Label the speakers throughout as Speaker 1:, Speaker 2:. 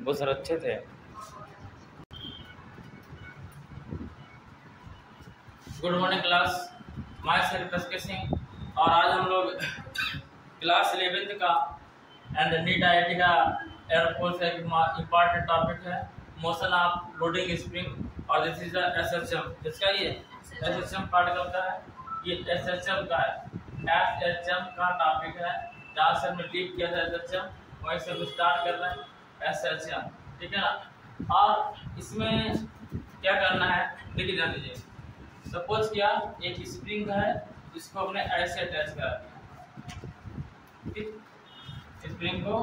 Speaker 1: वो सर अच्छे थे। Good morning class, myself SK Singh. और आज हम लोग क्लास 11th का एंड नीट आईआईटी का एयरफोर्स एक इम्पॉर्टेंट टॉपिक है, मोशन ऑफ लोडिंग स्प्रिंग। और दिस इज द एसएचएम, जिसका ये एसएचएम पार्टिकल का है, ये एसएचएम का है, एसएचएम का टॉपिक है। जहाँ से हमने लीड किया था एसएचएम, वहीं से हम स्टार्ट कर रहे हैं एसएचएम, ठीक है ना। और इसमें क्या करना है, लिख जान लीजिए। सपोज क्या, एक स्प्रिंग है, इसको हमने ऐसे अटैच करा दिया, ठीक, स्प्रिंग को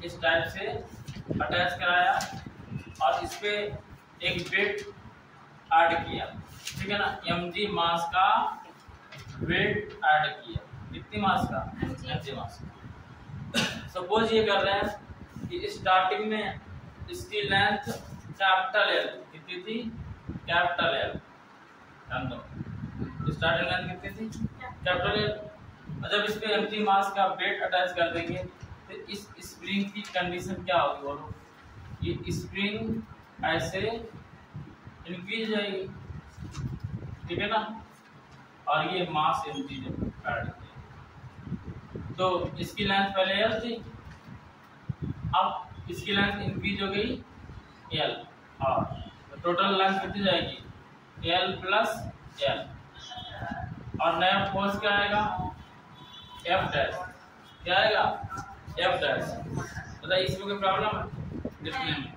Speaker 1: इस टाइप से अटैच कराया और इस पे एक वेट ऐड किया, ठीक है ना। mg मास का वेट ऐड किया, कितनी मास का, mg मास का। सपोज ये कर रहे हैं कि स्टार्टिंग में इसकी लेंथ कैपिटल एल कितनी थी, कैपिटल एल, स्टार्टिंग लेंथ कितनी थी, कैपिटल एल। और जब इस पे mg मास का वेट अटैच कर देंगे तो इस स्प्रिंग की कंडीशन क्या होगी, बोलो। ये स्प्रिंग ऐसे इंक्रीज जाएगी, ठीक है ना। और ये मास mg जब ऐड किया तो इसकी लेंथ पहले एल थी, अब इसकी लेंथ इंक्रीज हो गई एल, और टोटल लेंथ कितनी जाएगी, एल प्लस एल। और नया फोर्स क्या आएगा, एफ डैश, क्या आएगा, एफ डैश। बताइए इसमें कोई प्रॉब्लम है लिखने में,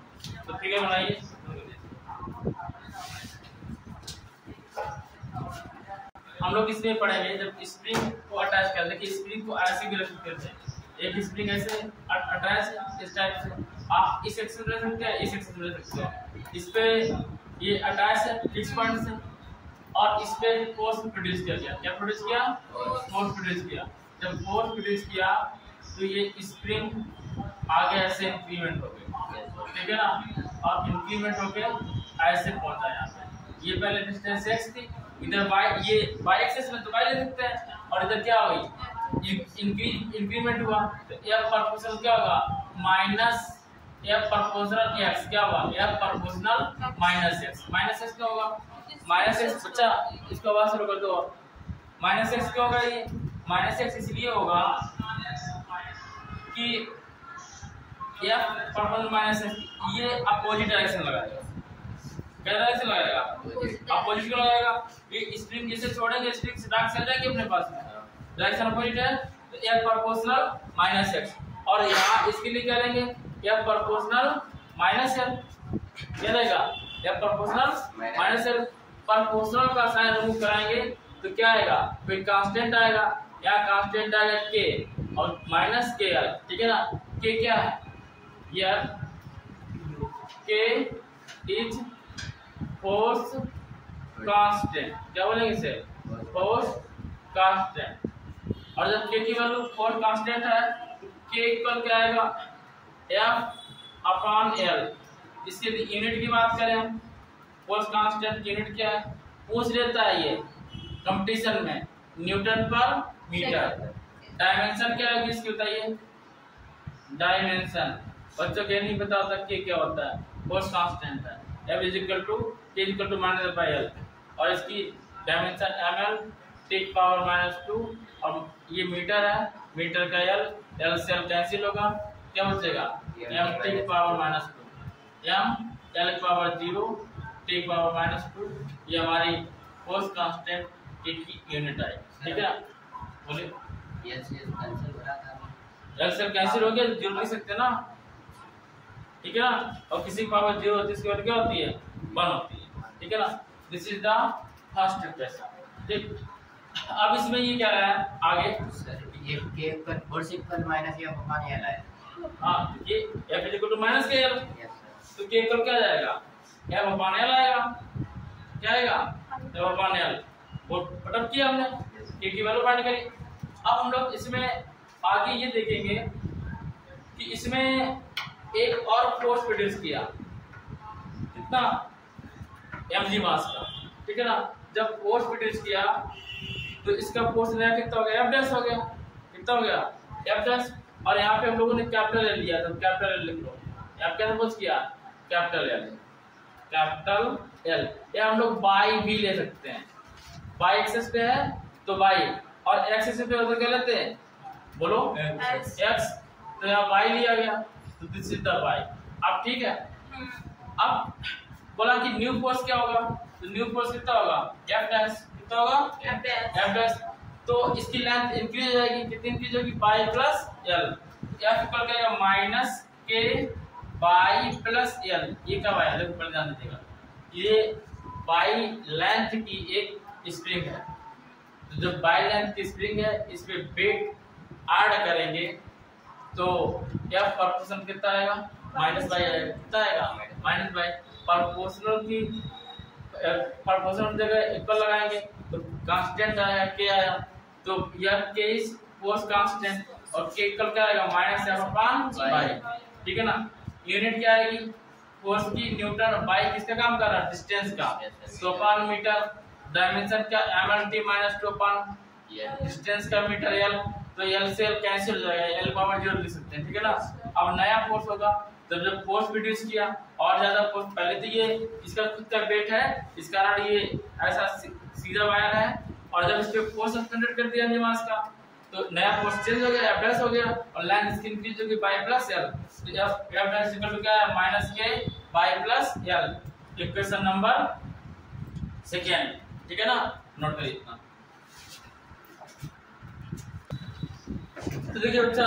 Speaker 1: तो फिगर बनाइए। हम लोग इसमें पढ़ेंगे जब स्प्रिंग को अटैच कर देखिए, स्प्रिंग को ऐसे भी रख सकते हैं, एक स्प्रिंग ऐसे अटैच इस टाइप से, आप इस सेक्शन में रख सकते हैं, इस सेक्शन में रख सकते हैं। इस पे ये अटैच है फिक्स पॉइंट से, और इस पे फोर्स प्रोड्यूस किया गया, क्या प्रोड्यूस किया, फोर्स प्रोड्यूस किया। जब फोर्स प्रोड्यूस किया तो ये स्प्रिंग आगे ऐसे इंक्रीमेंट हो गए, ठीक है ना। और इंक्रीमेंट होके ऐसे पहुंचा यहाँ पे। ये पहले डिस्टेंस x थी, इधर y, ये y एक्सिस में तो y ले सकते हैं, और इधर क्या होगी, इंक्रीमेंट हुआ तो f प्रोपोर्शनल क्या होगा, माइनस f प्रोपोर्शनल x, क्या हुआ, f proportional minus x। Minus x क्या होगा, माइनस एक्स। बच्चा इसको आवाज शुरू कर दो। माइनस एक्स क्यों होगा, ये माइनस एक्स इसलिए होगा कि एफ प्रोपोर्शनल माइनस एक्स, ये अपोजिट डायरेक्शन लगाएगा। क्या डायरेक्शन लगाएगा, अपोजिट क्यों लगाएगा, ये स्प्रिंग जैसे छोड़ेंगे स्प्रिंग से डार्क से आ जाएगी अपने पास में, डायरेक्शन अपोजिट है तो एफ प्रोपोर्शनल माइनस एक्स। और यहाँ इसके लिए क्या लेंगे, एफ प्रोपोर्शनल माइनस एल, क्या रहेगा, F proportional minus L. Proportional का साइन रिमूव कराएंगे तो क्या आएगा, फिर कांस्टेंट आएगा, या कांस्टेंट आएगा के और माइनस के एल, ठीक है ना। के क्या है, ये के इज फोर्स कांस्टेंट, क्या बोलेंगे इसे, फोर्स कांस्टेंट। और जब के की वैल्यू फोर्स कांस्टेंट है तो के इक्वल क्या आएगा, एफ अपॉन एल। इसके यूनिट की बात करें हम, फोर्स कांस्टेंट की यूनिट क्या है, पूछ लेता है ये कंपटीशन में, न्यूटन पर मीटर। डायमेंशन क्या है इसकी, बताइए, डायमेंशन। बच्चों को नहीं पता होता कि क्या होता है, फोर्स कांस्टेंट है, F is equal to K is equal to minus by L, और इसकी dimension ml take power minus 2, और ये मीटर है, मीटर का एल से एल कैंसिल होगा, क्या बचेगा, m take power minus 2, m L power 0 take power minus 2। ये हमारी फोर्स कांस्टेंट की यूनिट है, ठीक है। बोलिए, एल से कैंसिल हो गया, जीरो लिख सकते हैं ना, ठीक है ना। और किसी पावर 0 होती है, इसकी वैल्यू क्या होती है, 1 होती है, ठीक है ना। This is the first question, ठीक। अब इसमें ये क्या है आगे,
Speaker 2: ये के पर फोर्स इक्वल माइनस या अपॉन एल है।
Speaker 1: हाँ, ये f is equal to minus K L, तो के इक्वल क्या जाएगा, f अपॉन एल आएगा, क्या आएगा, f अपॉन एल। वो पटअप किया हमने, के की वैल्यू फाइंड करी। अब हम लोग इसमें आगे ये देखेंगे कि इसमें एक और फोर्स प्रोड्यूस किया, कितना, mg मास का, ठीक है ना। जब फोर्स प्रोड्यूस किया तो इसका फोर्स नया कितना हो गया, एफ डैश हो गया, कितना हो गया, एफ डैश। और यहाँ पे हम लोगों ने कैपिटल एल लिया, तो कैपिटल एल लिख लो, एफ क्या सपोज किया, कैपिटल एल, या हम लोग बाई भी ले सकते हैं, बाई एक्सेस पे है तो बाई, और एक्सेस पे होता क्या लेते हैं, बोलो एक्स, तो यहाँ बाई लिया गया, तो दिस इज द बाई। अब ठीक है, अब बोला कि न्यू फोर्स क्या होगा, तो न्यू फोर्स कितना होगा, एफ डैश, कितना होगा एफ डैश, तो इसकी लेंथ इंक्रीज हो जाएगी, कितनी इंक्रीज होगी, by plus L, F equal क्या आएगा, minus K by plus L. ये कब आया, देखो पहले ध्यान दीजिएगा, ये बाई लेंथ की एक स्प्रिंग है, तो जो बाई लेंथ की स्प्रिंग है इस पे वेट ऐड करेंगे तो एफ प्रोपोर्शनल कितना आएगा, माइनस बाई आएगा, कितना आएगा, माइनस बाई। प्रोपोर्शनल की प्रोपोर्शनल जगह इक्वल लगाएंगे तो कांस्टेंट आया, के आया, तो यह के इज फोर्स कांस्टेंट और के इक्वल क्या आएगा, माइनस एफ अपॉन बाई, ठीक है ना। यूनिट क्या आएगी, फोर्स की न्यूटन, बाई किसका काम कर रहा है, डिस्टेंस का, तो अपॉन मीटर, डायमेंशन क्या mlt माइनस 2 अपॉन डिस्टेंस का मीटर एल, तो एल से एल कैंसिल हो जाएगा, एल पावर 0 लिख सकते हैं, ठीक है ना। अब नया फोर्स होगा, तो जब फोर्स प्रोड्यूस किया और ज्यादा फोर्स, पहले तो ये इसका खुद का वेट है, इस कारण ये ऐसा सीधा वायर है, और जब इस पे फोर्स सस्पेंडेड कर दिया मास का, तो नया फोर्स चेंज हो गया, एफ डैश हो गया, और लेंथ इसकी इंक्रीज हो गई बाई प्लस एल, तो एफ डैश इक्वल टू क्या है, minus K by plus L, equation number second, ठीक है ना, नोट करिए इतना। तो देखिए बच्चा,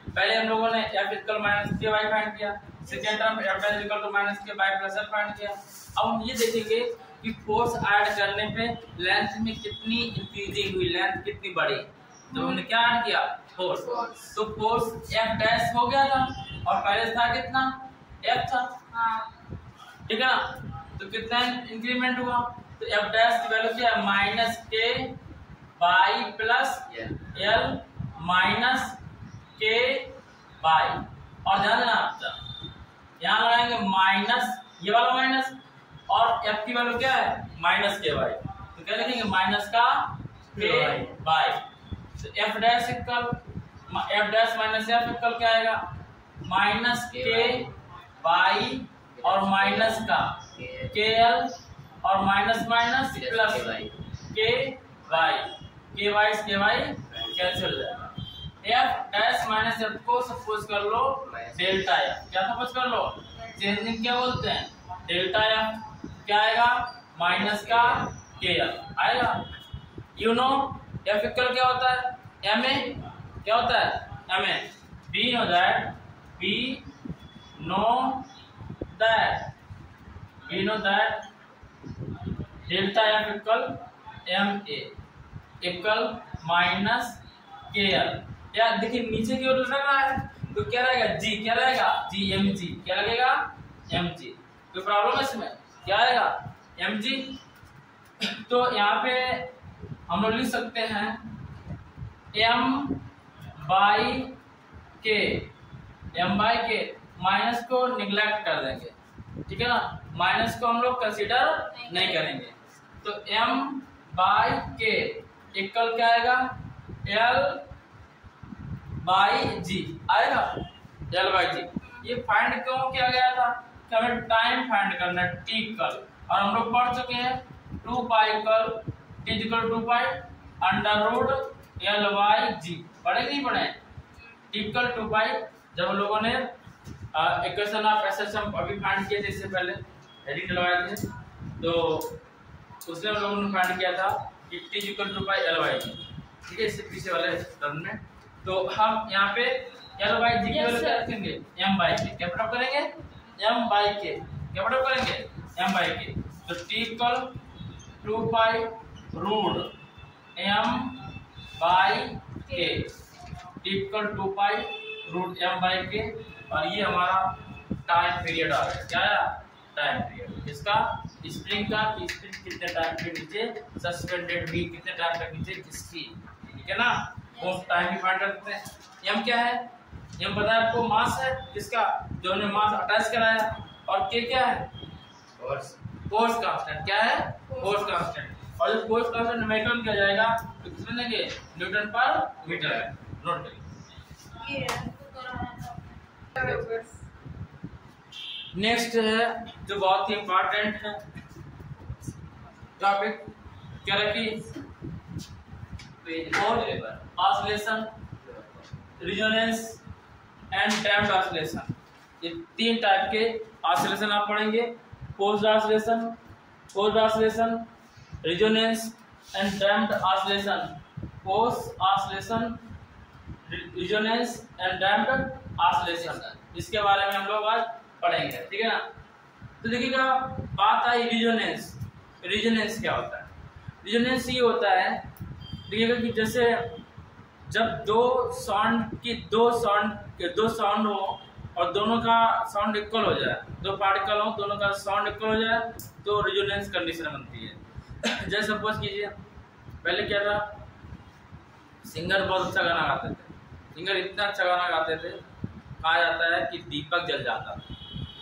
Speaker 1: पहले हम लोगों ने F equal minus K by find किया, second term F dash equal to minus K by plus L find किया। अब हम ये देखेंगे कि फोर्स ऐड करने पे लेंथ में कितनी इंक्रीजिंग हुई, लेंथ कितनी बढ़ी, तो हमने क्या ऐड किया, फोर्स, तो फोर्स एफ डैश हो गया था, और पहले था कितना, एफ था, ठीक है ना, तो कितना इंक्रीमेंट हुआ, तो एफ डैश की वैल्यू क्या है, minus K by plus L minus K by, और ध्यान देना यहाँ लगाएंगे माइनस, ये वाला माइनस, और एफ की वैल्यू क्या है, माइनस के बाई, तो क्या लिखेंगे, माइनस का के बाई, तो F dash equal F dash minus F equal क्या आएगा, माइनस के बाई और माइनस का के एल और माइनस माइनस प्लस के बाई, के वाई कैंसिल हो जाएगा। एफ डैश माइनस एफ को सपोज कर लो डेल्टा एफ, क्या सपोज कर लो, चेंजिंग क्या बोलते हैं, डेल्टा एफ, क्या आएगा, माइनस का के एफ आएगा। यू नो एफ इक्वल क्या होता है, एम ए, क्या होता है, M A, be know that, be know that, be know that delta F equal M A equal minus K L, या देखिए नीचे की ओर लग रहा है, तो क्या रहेगा, जी, क्या रहेगा, जी एम जी, क्या लगेगा, एम जी, कोई प्रॉब्लम है इसमें, क्या आएगा, एम जी। तो यहाँ पे हम लोग लिख सकते हैं एम बाई के, एम बाई के, माइनस को निगलेक्ट कर देंगे, ठीक है ना, माइनस को हम लोग कंसीडर नहीं करेंगे, तो एम बाई के इक्वल क्या आएगा, एल बाई जी आएगा, एल बाई जी। ये फाइंड क्यों किया गया था, कि हमें टाइम फाइंड करना है, टी इक्वल, और हम लोग पढ़ चुके हैं 2 pi equal T equal 2 pi under root L by g, पढ़े नहीं पढ़े, टी इक्वल 2 पाई, जब लोगों ने इक्वेशन ऑफ एसएसएम अभी फाइंड किए थे, इससे पहले हेडिंग डलवाए थे, तो उसमें हम लोगों ने फाइंड किया था कि T equal 2 pi L by g, ठीक है, इससे पीछे वाले टर्म में। तो हम यहाँ पे एल बाई जी की वैल्यू क्या रखेंगे, एम बाई के, क्या पुट करेंगे, एम बाई के, क्या पुट करेंगे, एम बाई के, तो T equal 2 pi root M by K, T equal 2 pi root M by K, और ये हमारा टाइम पीरियड आ गया, क्या आया, टाइम पीरियड इसका, स्प्रिंग का, कि स्प्रिंग कितने टाइम के नीचे सस्पेंडेड हुई, कितने टाइम तक नीचे इसकी, ठीक है ना, वो टाइम भी फाइंड करते हैं। एम क्या है, एम पता है आपको, मास है किसका, जो ने मास अटैच कराया, और के क्या है, फोर्स कांस्टेंट, क्या है, फोर्स कांस्टेंट, और जब फोर्स कांस्टेंट न्यूमेरिकल किया जाएगा तो किसमें देंगे, न्यूटन पर मीटर है, नोट करिए। नेक्स्ट है जो बहुत ही इंपॉर्टेंट है टॉपिक, क्या है कि oscillation, resonance and damped oscillation. ये 3 टाइप के ऑसिलेशन आप पढ़ेंगे, forced oscillation, resonance and damped oscillation. Forced oscillation, resonance and damped oscillation, इसके बारे में हम लोग आज पढ़ेंगे, ठीक है ना। तो देखिएगा, बात आई रिजोनेंस। रिजोनेंस क्या होता है? रिजोनेंस ये होता है, देखिएगा कि जैसे जब दो साउंड हो और दोनों का साउंड इक्वल हो जाए, 2 पार्टिकल हो, दोनों का साउंड इक्वल हो जाए, तो रिजोनेंस कंडीशन बनती है। जैसे सपोज कीजिए, पहले क्या था, सिंगर बहुत अच्छा गाना गाते थे, सिंगर इतना अच्छा गाना गाते थे, कहा जाता है कि दीपक जल जाता था,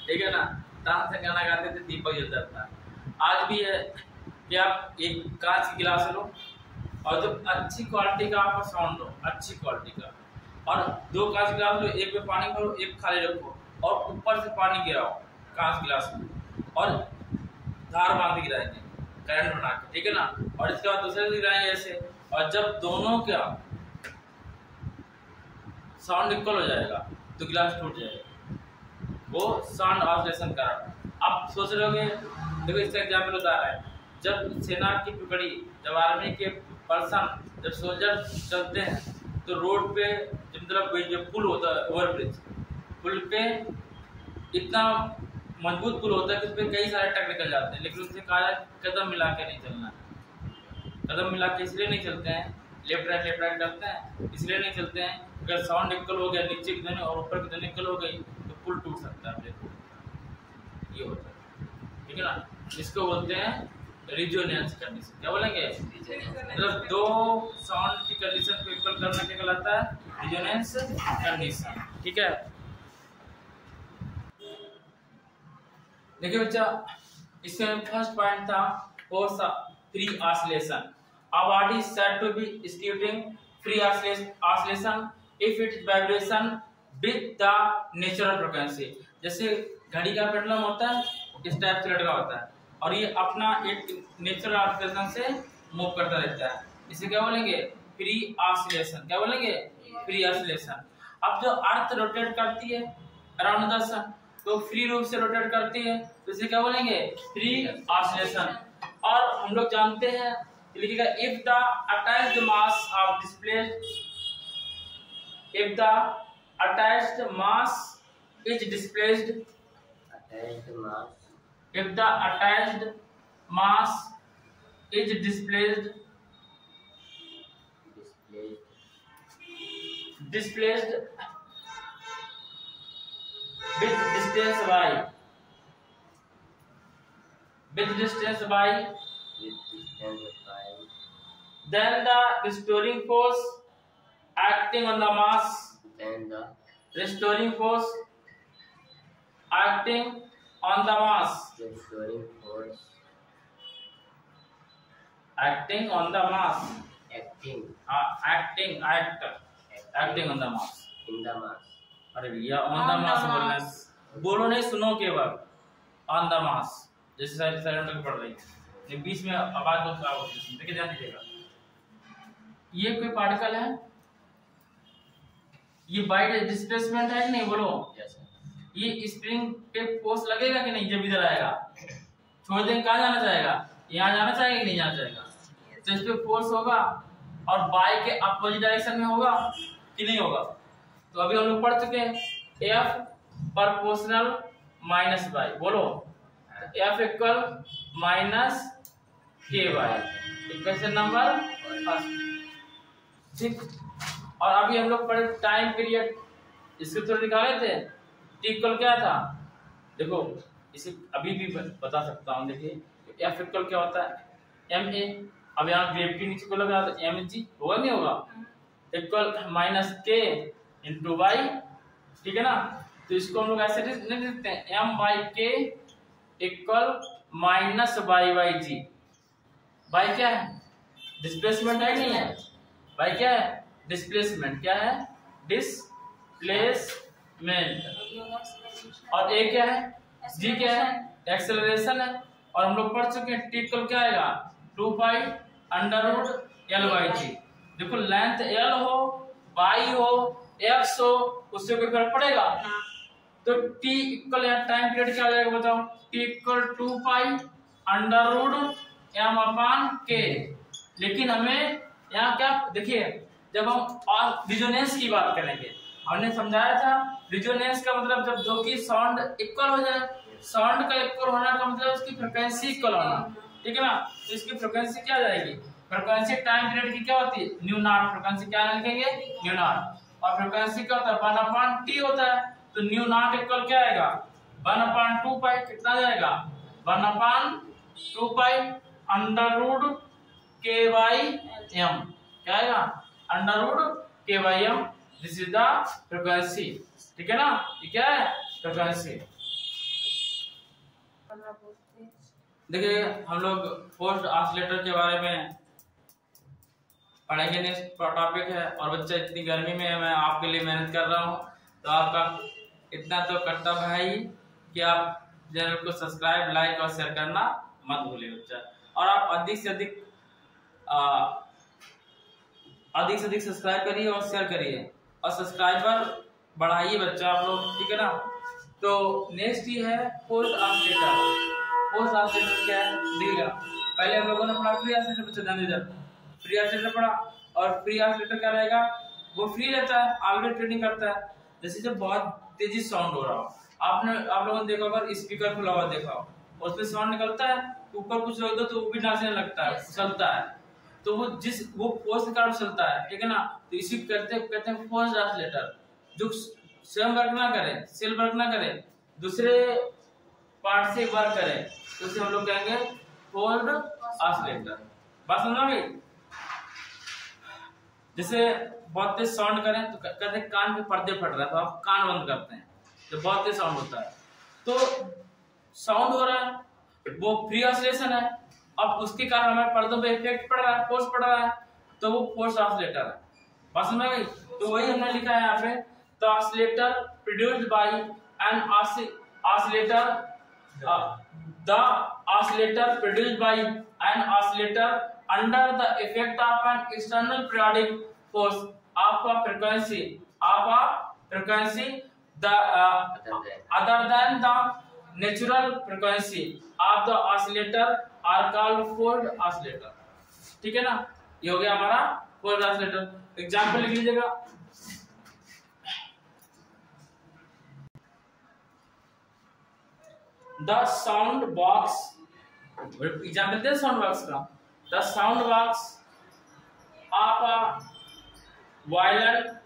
Speaker 1: ठीक है ना। तान से गाना गाते थे, दीपक जल जाता। आज भी है कि आप एक कांच की गिलास लो और जो अच्छी क्वालिटी का आपका साउंड हो, अच्छी क्वालिटी का, और 2 कांच गिलास लो, एक में पानी भरो, एक खाली रखो और ऊपर से पानी गिराओ कांच गिलास में और धार बांध के गिराएंगे करंट बना के, ठीक है ना। और इसके बाद दूसरे से गिराएंगे ऐसे, और जब दोनों का साउंड इक्वल हो जाएगा तो गिलास टूट जाएगा, वो साउंड ऑसिलेशन का। अब सोच रहे होंगे, देखो इसका एग्जाम्पल बता रहा है, जब सेना की टुकड़ी, जब आर्मी के पर्सन, जब सोल्जर चलते हैं तो रोड पे, जब मतलब जो पुल होता है, ओवरब्रिज, पुल पे इतना मजबूत पुल होता है कि उस पर कई सारे ट्रक निकल जाते हैं, लेकिन उससे कहा जाए कदम मिला के नहीं चलना। कदम मिला के इसलिए नहीं चलते हैं, लेफ्ट राइट चलते हैं, इसलिए नहीं चलते हैं, अगर साउंड इक्वल हो गया, नीचे की दोनों और ऊपर की दोनों इक्वल हो गई तो पुल टूट सकता है, ये होता है, ठीक है ना। इसको बोलते हैं रिजोनेंस कंडीशन। क्या बोलेंगे? मतलब 2 साउंड की कंडीशन को इक्वल करना क्या कहलाता है? रिजोनेंस कंडीशन, ठीक है। देखिए बच्चा, इसमें फर्स्ट पॉइंट था force free oscillation. A body is said to be executing free oscillation if its vibration with the natural frequency। जैसे घड़ी का पेंडुलम होता है, इस टाइप से लटका होता है और ये अपना एक नेचुरल ऑसिलेशन से मूव करता रहता है, इसे क्या बोलेंगे? Free oscillation. क्या बोलेंगे? Free oscillation. अब जो अर्थ रोटेट करती है अराउंड द सन, तो फ्री रूप से रोटेट करती है, तो इसे क्या बोलेंगे? Free oscillation. और हम लोग जानते हैं, लिखिएगा, if the attached mass of displaced, if the attached mass is displaced, if the attached mass is displaced with distance by then the restoring force acting on the mass, restoring force acting on the mass, acting on the mass, acting on the mass,
Speaker 2: in the mass।
Speaker 1: अरे भैया on the mass बोलना है, बोलो नहीं, सुनो केवल on the mass, जैसे silent करके पढ़ रही है, बीच में आवाज बहुत खराब होती है, देखिए ध्यान दीजिएगा। ये कोई पार्टिकल है, ये बाइट डिस्प्लेसमेंट है कि नहीं, बोलो। ये स्प्रिंग पे फोर्स लगेगा कि नहीं? जब इधर आएगा छोड़ देंगे, कहाँ जाना चाहेगा? यहाँ जाना चाहेगा कि नहीं जाना चाहेगा? तो इस पे फोर्स होगा और बाई के अपोजिट डायरेक्शन में होगा कि नहीं होगा? तो अभी हम लोग पढ़ चुके हैं, F प्रोपोर्शनल माइनस बाई, बोलो F equal minus K by, equation number first, ठीक। और अभी हम लोग पढ़े टाइम पीरियड, इसके थोड़ा निकाले थे, टी इक्वल क्या था, देखो इसे अभी भी बता सकता हूँ। देखिए एफ इक्वल क्या होता है? एम ए, अब यहाँ ग्रेविटी नीचे को लगा तो एम जी होगा नहीं होगा, इक्वल माइनस के इंटू वाई, ठीक है ना। तो इसको हम लोग ऐसे नहीं लिखते हैं, M by K equal minus by Y G. By क्या है? डिस्प्लेसमेंट है नहीं है? बाई क्या है? डिस्प्लेसमेंट। क्या है? डिस्प्लेसमेंट, में। और ए क्या है, जी क्या है, एक्सेलरेशन है। और हम लोग पढ़ चुके हैं टी इक्वल क्या आएगा, 2 pi under root L by g. देखो लेंथ एल हो, वाई हो, एक्स हो, उससे कोई फर्क पड़ेगा? तो टी इक्वल या टाइम पीरियड क्या आ जाएगा बताओ, T equal 2 pi under root M upon K. लेकिन हमें यहाँ क्या देखिए, जब हम रिजोनेंस की बात करेंगे, हमने समझाया था रिजोनेंस का मतलब जब दो की साउंड इक्वल हो जाए। साउंड का इक्वल होना का मतलब उसकी फ्रीक्वेंसी इक्वल होना, ठीक है ना। तो इसकी फ्रीक्वेंसी क्या जाएगी, फ्रीक्वेंसी टाइम पीरियड की क्या होती है, न्यू नॉट। फ्रीक्वेंसी क्या लिखेंगे, न्यू नॉट। और फ्रीक्वेंसी क्या होता है, 1 अपान टी होता है। तो न्यू नॉट इक्वल क्या आएगा, 1 अपान 2 पाई। कितना जाएगा, 1 upon 2 pi under root K by M. क्या आएगा, under root K by M. This is the frequency, ठीक है ना। ये क्या है, फ्रीक्वेंसी। देखिए हम लोग पोस्ट ऑसिलेटर के बारे में पढ़ेंगे, नेक्स्ट टॉपिक है। और बच्चा इतनी गर्मी में मैं आपके लिए मेहनत कर रहा हूँ, तो आपका इतना तो कर्तव्य है ही कि आप चैनल को सब्सक्राइब, लाइक और शेयर करना मत भूलिए बच्चा। और आप अधिक से अधिक सब्सक्राइब करिए और शेयर करिए और सब्सक्राइबर बढ़ाइए बच्चा आप लोग, ठीक है ना। तो नेक्स्ट ये है पोस्ट ऑसिलेटर। पोस्ट ऑसिलेटर क्या है देखिएगा, पहले हम लोगों ने पढ़ा फ्री ऑसिलेटर, बच्चा ध्यान दीजिए, फ्री ऑसिलेटर पढ़ा। और फ्री ऑसिलेटर क्या रहेगा, वो फ्री रहता है, ऑलरेडी ट्रेनिंग करता है। जैसे जब बहुत तेजी साउंड हो रहा हो, आप लोगों ने देखा होगा स्पीकर खुला हुआ देखा हो, उसमें साउंड निकलता है, ऊपर कुछ रख दो तो वो भी नाचने लगता है, चलता है। तो वो फोर्स के कारण चलता है, ठीक है ना। तो इसी कहते हैं फोर्स ऑसिलेटर, जो स्वयं वर्क ना करे, सेल वर्क ना करे, दूसरे पार्ट से वर्क करे, तो उसे हम लोग कहेंगे फोर्स ऑसिलेटर। बात समझ में? जैसे बहुत तेज साउंड करें तो कहते हैं कान के पर्दे फट रहा है, तो आप कान बंद करते हैं जब बहुत तेज साउंड होता है। तो साउंड हो रहा है, वो फ्री ऑसिलेशन है, अब उसके कारण हमारे पर्दों पे इफेक्ट पड़ रहा है, फोर्स पड़ रहा है, तो वो फोर्स ऑसिलेटर है। बात समझ में? तो वही हमने लिखा है यहाँ पे, the oscillator produced by an oscillator, the oscillator produced by an oscillator under the effect of an external periodic force of a frequency the other than the natural frequency of the oscillator are called forced oscillator, ठीक है ना। ये हो गया हमारा forced oscillator। Example लिख लीजिएगा, the sound box, example they sound box का। The sound box of a violin,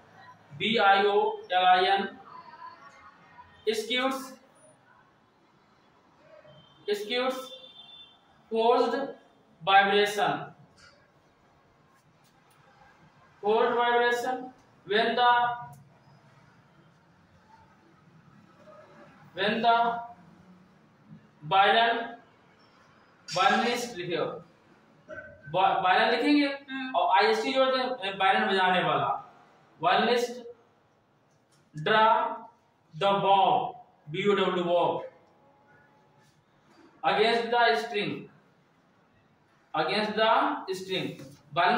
Speaker 1: violin, executes forced vibration when the violinist लिखे हो, वायलिन लिखेंगे और आईएसटी जोड़ दें, वायलिन बजाने वाला, violinist draw the Bob, BOW Bob, against the string, violin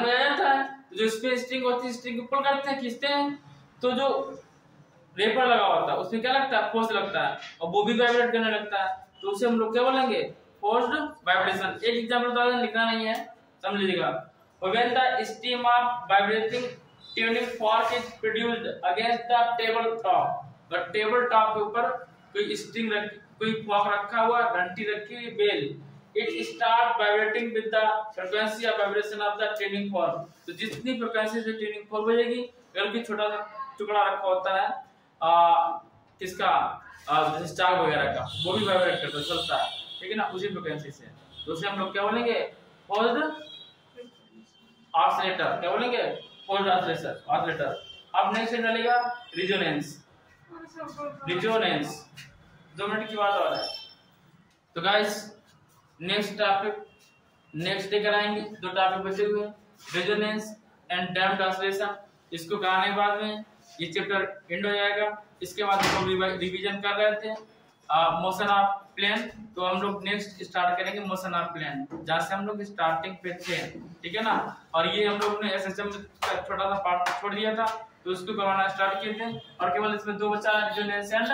Speaker 1: बजाया जाता है, जो इसमें स्ट्रिंग होती है, स्ट्रिंग को पुल करते हैं, खींचते हैं, तो जो रेपर लगा होता है उसमें क्या लगता है, फोर्स लगता है, और वो भी वाइब्रेट करने लगता है, तो उसे हम लोग क्या बोलेंगे, फोर्स्ड वाइब्रेशन। एक एग्जांपल बता दें, लिखना नहीं है, समझ लीजिएगा। When the stream of vibrating tuning fork is produced against the table top, the table top के ऊपर कोई स्ट्रिंग कोई फॉर्क रखा हुआ, घंटी रखी हुई, bell, it start vibrating with the frequency of vibration of the tuning fork। तो जितनी फ्रीक्वेंसी से ट्यूनिंग फॉर्क बजेगी, अगर भी छोटा सा टुकड़ा रखा होता है किसका, स्टार वगैरह का, वो भी वाइब्रेट करता है, चलता है, ठीक है ना, उसी फ्रीक्वेंसी से। तो उसे हम लोग क्या बोलेंगे, फोर्स्ड ऑसिलेटर। क्या बोलेंगे, फोर्स्ड ऑसिलेटर। अब नेक्स्ट डालेगा रिजोनेंस। 2 मिनट की बात और है। तो guys next topic next day कराएंगे, 2 टॉपिक बचे हुए हैं, रिजोनेंस एंड डैम्प्ड ऑसिलेशन। इसको कराने के बाद में ये चैप्टर एंड हो जाएगा। इसके बाद हम लोग रिवीजन कर रहे थे मोशन ऑफ प्लेन, तो हम लोग नेक्स्ट स्टार्ट करेंगे मोशन ऑफ प्लेन, जहाँ से हम लोग स्टार्टिंग पे थे, ठीक है ना। और ये हम लोग ने एसएचएम का छोटा सा पार्ट छोड़ दिया था, तो उसको करवाना स्टार्ट किए थे, और केवल इसमें 2 बचा रेजोनेंस एंड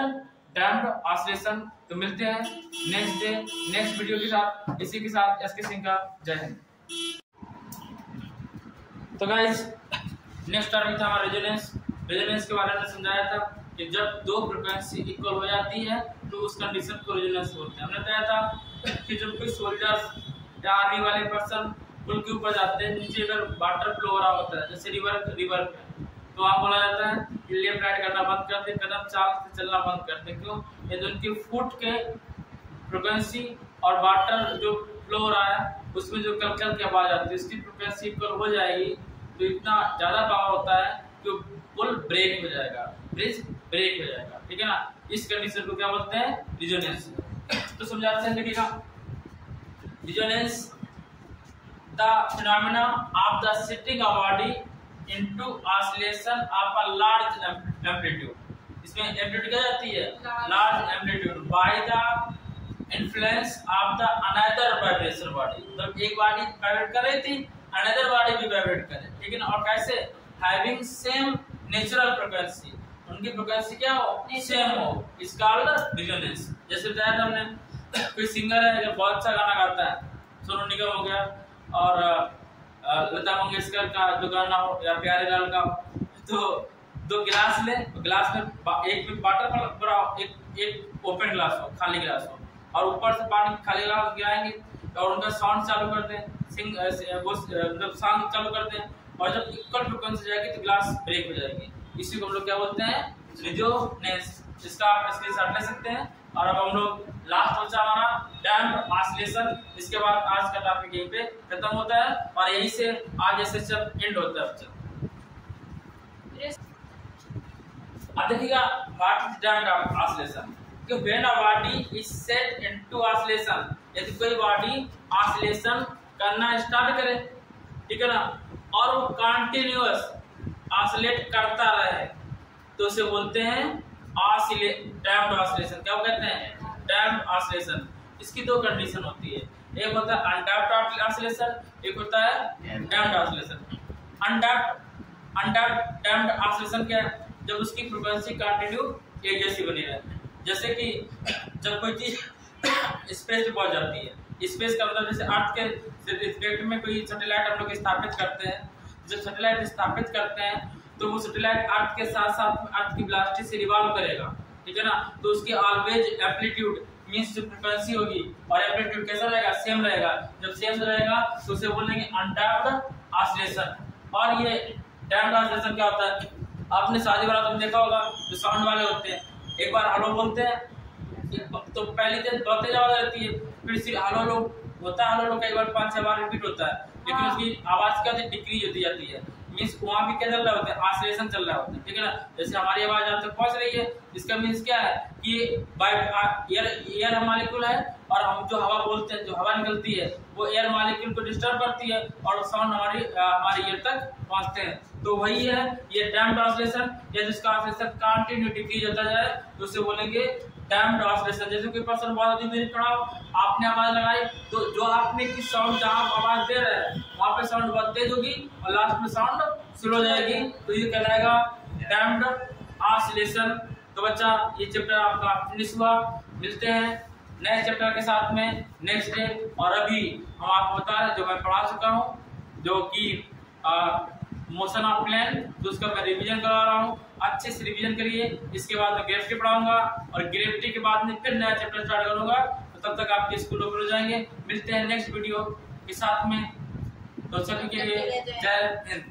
Speaker 1: डैम्प्ड ऑसिलेशन। तो मिलते हैं नेक्स्ट डे नेक्स्ट वीडियो के साथ। इसी के साथ एसके सिंह का जय हिंद। तो गाइस नेक्स्ट टॉपिक था हमारा रेजोनेंस। रेजोनेंस के बारे में समझाया था कि जब 2 फ्रीक्वेंसी इक्वल हो जाती है तो उस कंडीशन को रेजोनेंस बोलते हैं। हमने बताया था कि जब कोई सॉलिडर्स या आर्मी वाले पर्सन पुल के ऊपर जाते हैं, नीचे अगर वाटर फ्लो हो रहा होता है जैसे रिवर पे, तो वहाँ बोला जाता है कि लेफ्ट राइट करना बंद कर दे, कदम चाल से चलना बंद कर दे। क्यों? ये जो उनकी फुट के फ्रीक्वेंसी और वाटर जो फ्लो हो रहा है उसमें जो कलकल की आवाज आती है उसकी फ्रीक्वेंसी इक्वल हो जाएगी, तो इतना ज्यादा पावर होता है कि पुल ब्रेक हो जाएगा, ब्रिज ब्रेक हो जाएगा, ठीक है ना। इस कंडीशन को क्या बोलते हैं? रेजोनेंस। तो समझाते हैं, देखिएगा। Resonance the phenomena of the shifting of body into oscillation of a large amplitude. इसमें एम्पलीट्यूड क्या जाती है? Large amplitude by the influence of the another vibration body. तो एक बॉडी वाइब्रेट कर रही थी, अनदर बॉडी भी वाइब्रेट करे, ठीक है ना। और कैसे? हैविंग सेम नेचुरल फ्रीक्वेंसी, उनकी फ्रीक्वेंसी क्या हो? सेम हो, इस कॉल्ड रेजोनेंस। जैसे बताया था हमने, कोई सिंगर है जो बहुत अच्छा गाना गाता है, सोनू निगम हो गया और लता मंगेशकर का जो गाना हो या प्यारे लाल का, तो 2 गिलास ले, गिलास में एक में वाटर भरा हो, एक ओपन ग्लास हो, खाली ग्लास हो, और ऊपर से पानी खाली ग्लास गिराएंगे और उनका साउंड चालू कर दें, मतलब साउंड चालू कर दें, और जब इक्वल फ्रीक्वेंसी जाएगी तो ग्लास ब्रेक हो जाएगी। इसी को हम लोग क्या बोलते हैं? रेजोनेंस। इसका आप स्क्रीनशॉट ले सकते हैं। और अब हम लोग लास्ट बचा हमारा डैम्प्ड ऑसिलेशन। इसके बाद आज का टॉपिक यहीं पे खत्म होता है और यहीं से आज एसएचएम एंड होता है। अब देखिएगा व्हाट इज डैम्प्ड ऑसिलेशन। कि when a body is set into oscillation, यदि कोई बॉडी ऑसिलेशन करना स्टार्ट करे, ठीक है ना, और वो कंटिन्यूअस ऑसिलेट करता रहे, तो उसे बोलते हैं डैम्प्ड ऑसिलेशन। क्या कहते हैं? Damped oscillation. इसकी 2 कंडीशन होती है, एक होता है अनडैम्प्ड ऑसिलेशन, एक होता है डैम्प्ड ऑसिलेशन। डैम्प्ड ऑसिलेशन क्या है? जब उसकी फ्रीक्वेंसी कंटिन्यू एक जैसी बनी रहती है। जैसे कि जब कोई चीज स्पेस पे पहुंच जाती है, स्पेस का मतलब जैसे अर्थ के रिस्पेक्ट में कोई सैटेलाइट हम लोग स्थापित करते हैं, जब सैटेलाइट स्थापित करते हैं तो वो सैटेलाइट अर्थ के साथ साथ अर्थ की वेलोसिटी से रिवॉल्व करेगा, ठीक है ना। तो उसकी ऑलवेज एम्पलीट्यूड मींस जो फ्रीक्वेंसी होगी और एम्पलीट्यूड कैसा रहेगा? सेम रहेगा। जब सेम रहेगा तो उसे बोलेंगे अनडैम्प्ड ऑसिलेशन। और ये डैम्प्ड ऑसिलेशन क्या होता है? आपने शादी वाला तुम देखा होगा, जो साउंड वाले होते हैं, एक बार हेलो बोलते हैं तो पहली दिन बहुत तेज आवाज रहती है, फिर सिर्फ हेलो लो होता है, हेलो लो कई बार 5-6 बार रिपीट होता है, लेकिन उसकी आवाज क्या डिक्रीज होती जाती है। मींस वहाँ भी क्या चल रहा होता है? ऑसिलेशन चल रहा होता है, ठीक है ना। जैसे हमारी आवाज आप तक पहुंच रही है, इसका मींस क्या है कि एयर मॉलिक्यूल है और हम जो हवा बोलते हैं, जो हवा निकलती है वो एयर मॉलिक्यूल को डिस्टर्ब करती है और साउंड हमारी ईयर तक पहुंचते हैं। तो वही है ये डैम्प्ड ऑसिलेशन। या जिसका ऑसिलेशन कंटिन्यू डिक्रीज होता जाए तो उसे बोलेंगे डैम्प्ड ऑसिलेशन। जैसे कोई पर्सन बहुत अधिक खड़ा हो, आपने आवाज लगाई तो जो आपने की साउंड जहाँ आवाज दे रहे हैं वहाँ पे साउंड बहुत तेज होगी और लास्ट में साउंड स्लो हो जाएगी, तो ये कहलाएगा डैम्प्ड ऑसिलेशन। तो बच्चा ये चैप्टर आपका फिनिश हुआ। मिलते हैं नेक्स्ट चैप्टर के साथ में नेक्स्ट डे। और अभी हम आपको बता रहे हैं जो मैं पढ़ा चुका हूँ, जो कि मोशन ऑफ प्लेन, तो उसका मैं रिवीजन करवा रहा हूँ। अच्छे से रिवीजन करिए। इसके बाद मैं ग्रेविटी पढ़ाऊंगा और ग्रेविटी के बाद में फिर नया चैप्टर स्टार्ट करूंगा। तो तब तक आपके स्कूल ओपन हो जाएंगे। मिलते हैं नेक्स्ट वीडियो के साथ में। तो सभी के लिए जय हिंद।